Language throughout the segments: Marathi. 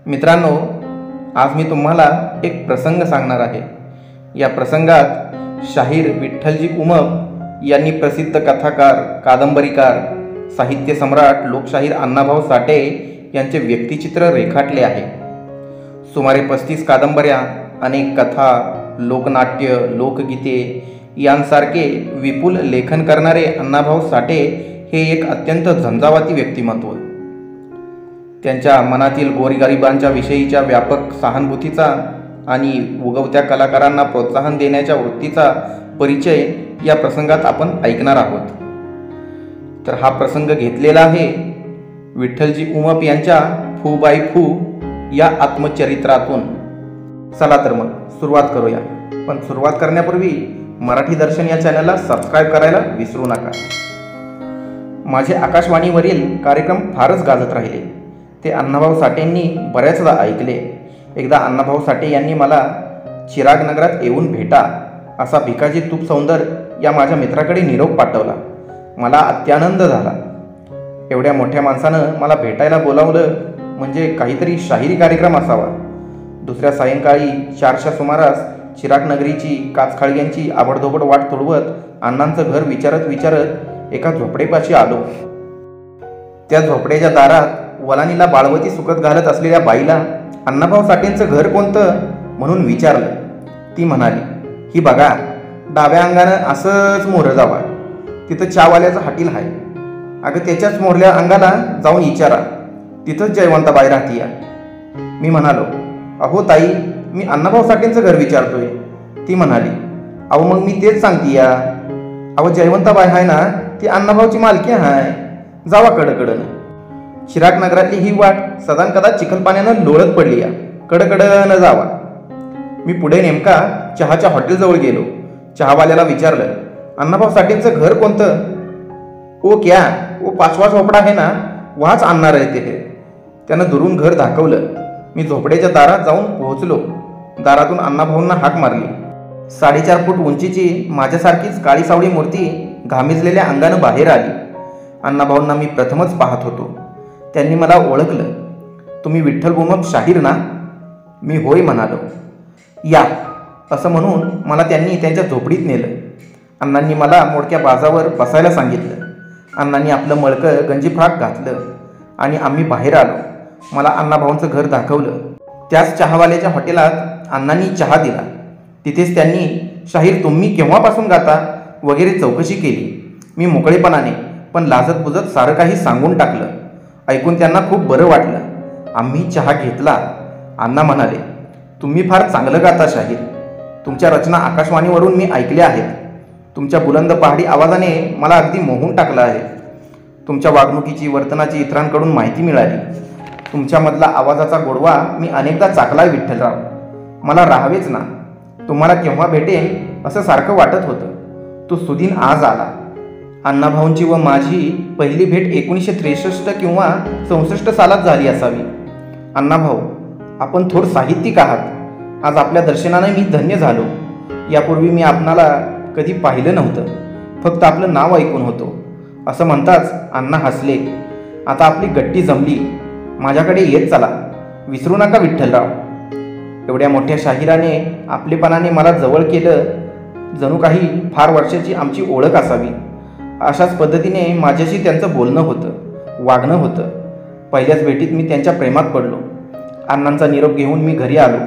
मित्रांनो, आज मी तुम्हाला एक प्रसंग सांगणार आहे। या प्रसंगात शाहीर विठ्ठलजी उमप यांनी प्रसिद्ध कथाकार, कादंबरीकार, साहित्य सम्राट, लोकशाहीर अण्णाभाऊ साठे यांचे व्यक्तिचित्र रेखाटले आहे। सुमारे 35 कादंबऱ्या, अनेक कथा, लोकनाट्य, लोकगीते यांसारखे विपुल लेखन करणारे अण्णाभाऊ साठे हे एक अत्यंत झंझावाती व्यक्तिमत्व। त्यांच्या मनातील गोरगरिबांच्या विषयीच्या व्यापक सहानुभूतीचा आणि उगवत्या कलाकारांना प्रोत्साहन देण्याच्या वृत्तीचा परिचय या प्रसंगात आपण ऐकणार आहोत। तर हा प्रसंग घेतलेला आहे विठ्ठलजी उमप यांच्या फू बाई फू या आत्मचरित्रातून। चला तर मग सुरुवात करूया। पण सुरुवात करण्यापूर्वी मराठी दर्शन या चॅनलला सबस्क्राईब करायला विसरू नका। माझे आकाशवाणीवरील कार्यक्रम फारच गाजत राहिले, ते अण्णाभाऊ साठेंनी बऱ्याचदा ऐकले। एकदा अण्णाभाऊ साठे यांनी मला चिराग नगरात येऊन भेटा असा भिकाजी तूप सौंदर या माझ्या मित्राकडे निरोप पाठवला। मला अत्यानंद झाला। एवढ्या मोठ्या माणसानं मला भेटायला बोलावलं म्हणजे काहीतरी शाहिरी कार्यक्रम असावा। दुसऱ्या सायंकाळी 4च्या सुमारास चिराग नगरीची, काचखाळग्यांची आबडधोबड वाट तुडवत अण्णांचं घर विचारत एका झोपडेपाशी आलो। त्या झोपड्याच्या दारात वलानीला बाळवती सुकत घालत असलेल्या बाईला अण्णाभाऊ साठेंचं घर कोणतं म्हणून विचारलं। ती म्हणाली, ही बघा, डाव्या अंगानं असंच मोहरं जावा, तिथं चहावाल्याचं हॉटेल आहे। अगं त्याच्याच मोरल्या अंगाला जाऊन विचारा, तिथंच जयवंताबाई राहतीया। मी म्हणालो, अहो ताई, मी अण्णाभाऊ साठेंचं घर विचारतोय। ती म्हणाली, अहो मग मी तेच सांगतीया, अहो जयवंताबाई आहे ना, ती अण्णाभाऊची मालकी आहे, जावा कडकडनं। चिराग नगरातली ही वाट सदान कदा चिखल पाण्यानं लोळत पडली या, कडकडनं जावा। मी पुढे नेमका चहाच्या हॉटेलजवळ गेलो। चहावाल्याला विचारलं, अण्णाभाऊ साठेंचं घर कोणतं? ओ क्या, ओ 5वा झोपडा आहे ना, वाच आणणार आहे ते। त्यानं दुरून घर दाखवलं। मी झोपड्याच्या दारात जाऊन पोहोचलो। दारातून अण्णाभाऊंना हाक मारली। 4.5 फूट उंचीची माझ्यासारखीच काळी सावळी मूर्ती घामिजलेल्या अंगानं बाहेर आली। अण्णाभाऊंना मी प्रथमच पाहत होतो। त्यांनी मला ओळखलं। तुम्ही विठ्ठल उमप शाहीर ना? मी होय म्हणालो। या असं म्हणून मला त्यांनी त्यांच्या झोपडीत नेलं। अण्णांनी मला मोडक्या बाजावर बसायला सांगितलं। अण्णांनी आपलं मळकं गंजीफ्राक घातलं आणि आम्ही बाहेर आलो। मला अण्णाभाऊंचं घर दाखवलं। त्याच चहावाल्याच्या हॉटेलात अण्णांनी चहा दिला। तिथेच त्यांनी शाहीर तुम्ही केव्हापासून गाता वगैरे चौकशी केली। मी मोकळेपणाने पण लाजत बुजत सारं काही सांगून टाकलं। ऐकून त्यांना खूप बरं वाटलं। आम्ही चहा घेतला। अण्णा म्हणाले, तुम्ही फार चांगलं गाता शाहीर। तुमच्या रचना आकाशवाणीवरून मी ऐकल्या आहेत। तुमच्या बुलंद पहाडी आवाजाने मला अगदी मोहून टाकलं आहे। तुमच्या वागणुकीची, वर्तनाची इतरांकडून माहिती मिळाली। तुमच्यामधला आवाजाचा गोडवा मी अनेकदा चाकलाय विठ्ठलराव। मला राहावेच ना, तुम्हाला केव्हा भेटेन असं सारखं वाटत होतं। तो सुदिन आज आला। अण्णाभाऊंची व माझी पहिली भेट 1963 किंवा 64 सालात झाली असावी। अण्णाभाऊ, आपण थोर साहित्यिक आहात। आज आपल्या दर्शनाने मी धन्य झालो। यापूर्वी मी आपणाला कधी पाहिलं नव्हतं, फक्त आपलं नाव ऐकून होतो। असं म्हणताच अण्णा हसले। आता आपली गट्टी जमली, माझ्याकडे येत चला, विसरू नका विठ्ठलराव। एवढ्या मोठ्या शाहिराने आपलेपणाने मला जवळ केलं, जणू काही फार वर्षाची आमची ओळख असावी। अशाच पद्धतीने माझ्याशी त्यांचं बोलणं होतं, वागणं होतं। पहिल्याच भेटीत मी त्यांच्या प्रेमात पडलो। अण्णांचा निरोप घेऊन मी घरी आलो।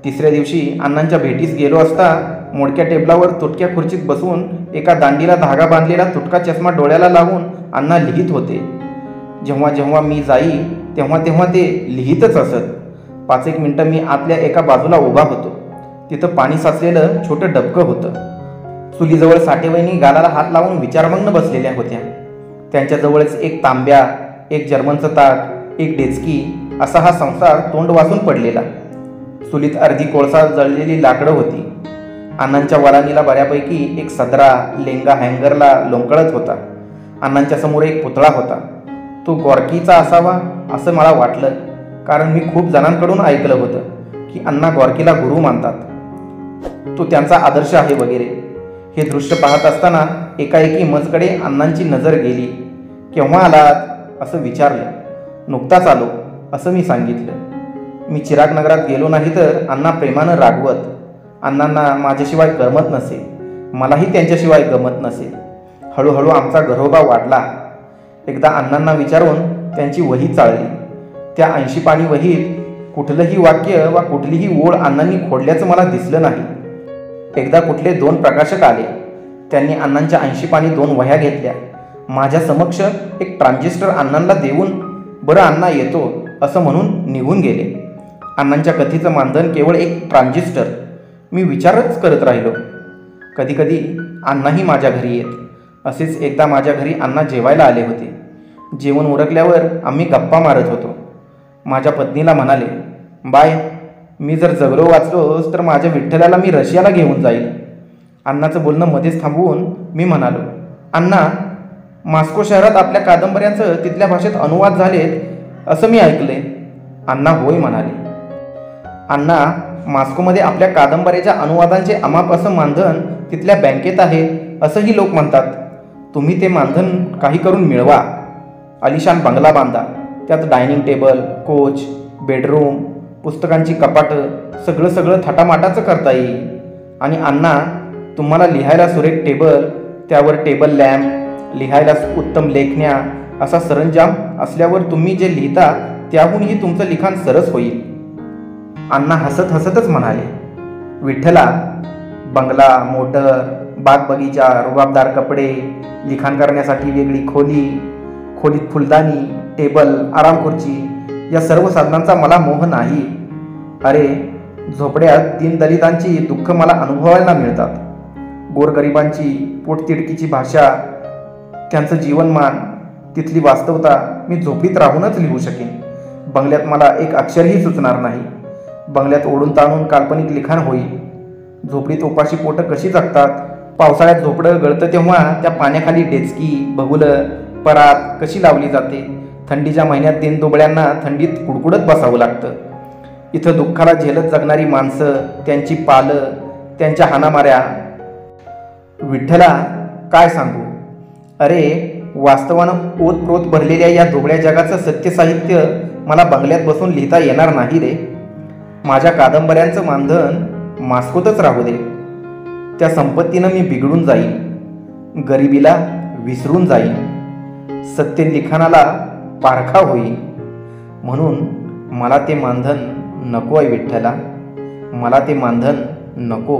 3ऱ्या दिवशी अण्णांच्या भेटीस गेलो असता मोडक्या टेबलावर तुटक्या खुर्चीत बसून एका दांडीला धागा बांधलेला तुटका चष्मा डोळ्याला लावून अण्णा लिहित होते। जेव्हा जेव्हा मी जाई तेव्हा ते लिहितच असत। 5-1 मिनटं मी आतल्या एका बाजूला उभा होतो। तिथं पाणी साचलेलं छोटं डबकं होतं। चुलीजवळ साठेवहिनी गालाला हात लावून विचारमग्न बसलेल्या होत्या। त्यांच्याजवळच एक तांब्या, एक जर्मनचं ताट, एक डेचकी असा हा संसार तोंड वाचून पडलेला। चुलीत अर्धी कोळसा जळलेली लाकडं होती। अण्णांच्या वलानीला बऱ्यापैकी एक सदरा, लेंगा हँगरला लोंबकळत होता। अण्णांच्या समोर एक पुतळा होता। तो गॉर्कीचा असावा असं मला वाटलं, कारण मी खूप जणांकडून ऐकलं होतं की अण्णा गॉर्कीला गुरु मानतात, तो त्यांचा आदर्श आहे वगैरे। हे दृश्य पाहत असताना एकाएकी मजकडे अण्णांची नजर गेली। केव्हा आलात असं विचारलं। नुकताच आलो असं मी सांगितलं। मी चिराग नगरात गेलो नाही तर अण्णा प्रेमानं रागवत. अण्णांना माझ्याशिवाय करमत नसे, मलाही त्यांच्याशिवाय गमत नसे. हळूहळू आमचा घरोबा वाढला. एकदा अण्णांना विचारून त्यांची वही चाळली. त्या 80 पानी वहीत कुठलंही वाक्य वा कुठलीही ओळ अण्णांनी खोडल्याचं मला दिसलं नाही. एकदा कुठले 2 प्रकाशक आले. त्यांनी अण्णांच्या 80 पानी 2 वह्या घेतल्या. माझ्या समक्ष एक ट्रान्झिस्टर अण्णांना देऊन बरं अण्णा येतो असं म्हणून निघून गेले. अण्णांच्या कथेचं मानधन केवळ एक ट्रान्झिस्टर. मी विचारच करत राहिलो. कधीकधी अण्णाही माझ्या घरी येत. असेच एकदा माझ्या घरी अण्णा जेवायला आले होते. जेवण उरकल्यावर आम्ही गप्पा मारत होतो. माझ्या पत्नीला म्हणाले, बाय, मी जर जगलो वाचलोच तर माझ्या विठ्ठलाला मी रशियाला घेऊन जाईल. अण्णाचं बोलणं मध्येच थांबवून मी म्हणालो, अण्णा, मॉस्को शहरात आपल्या कादंबऱ्यांचं तिथल्या भाषेत अनुवाद झालेत असं मी ऐकले. अण्णा होय म्हणाले. अण्णा, मॉस्कोमध्ये आपल्या कादंबऱ्याच्या अनुवादांचे अमाप असं मानधन तिथल्या बँकेत आहे असंही लोक म्हणतात. तुम्ही ते मानधन काही करून मिळवा. आलिशान बंगला बांधा. त्यात डायनिंग टेबल, कोच, बेडरूम, पुस्तकांची कपाटं, सगळं थाटामाटाचं करता येईल. आणि अण्णा, तुम्हाला लिहायला सुरेख टेबल, त्यावर टेबल लॅम्प, लिहायला उत्तम लेखण्या असा सरंजाम असल्यावर तुम्ही जे लिहिता त्याहूनही तुमचं लिखाण सरस होईल. अण्णा हसत हसतच म्हणाले, विठ्ठला, बंगला, मोटर, बाग बगीचा, रुबाबदार कपडे, लिखाण करण्यासाठी वेगळी खोली, खोलीत फुलदाणी, टेबल, आराम खुर्ची या सर्व साधनांचा मला मोह नाही. अरे, झोपड्यात दीनदलितांची दुःख मला अनुभवायला मिळतात. गोरगरिबांची पोटतिडकीची भाषा, त्यांचं जीवनमान, तिथली वास्तवता मी झोपडीत राहूनच लिहू शकेन. बंगल्यात मला एक अक्षरही सुचणार नाही. बंगल्यात ओढून ताणून काल्पनिक लिखाण होईल. झोपडीत उपाशी पोटं कशी जगतात, पावसाळ्यात झोपडं गळतं तेव्हा त्या पाण्याखाली डेचकी, बगुलं, परात कशी लावली जाते. थंडीच्या महिन्यात दीनदुबळ्यांना थंडीत कुडकुडत बसावं लागतं. इथं दुःखाला झेलत जगणारी माणसं, त्यांची पालं, त्यांच्या हाणामाऱ्या. विठ्ठला, काय सांगू. अरे, वास्तवानं ओतप्रोत भरलेल्या या दुबळ्या जगाचं सत्य साहित्य मला बंगल्यात बसून लिहिता येणार नाही रे. माझ्या कादंबऱ्यांचं मानधन मॉस्कोतच राहू दे. त्या संपत्तीनं मी बिघडून जाईन, गरिबीला विसरून जाईन, सत्य लिखाणाला पारखा होईल. म्हणून मला ते मानधन नको आहे विठ्ठला, मला ते मानधन नको.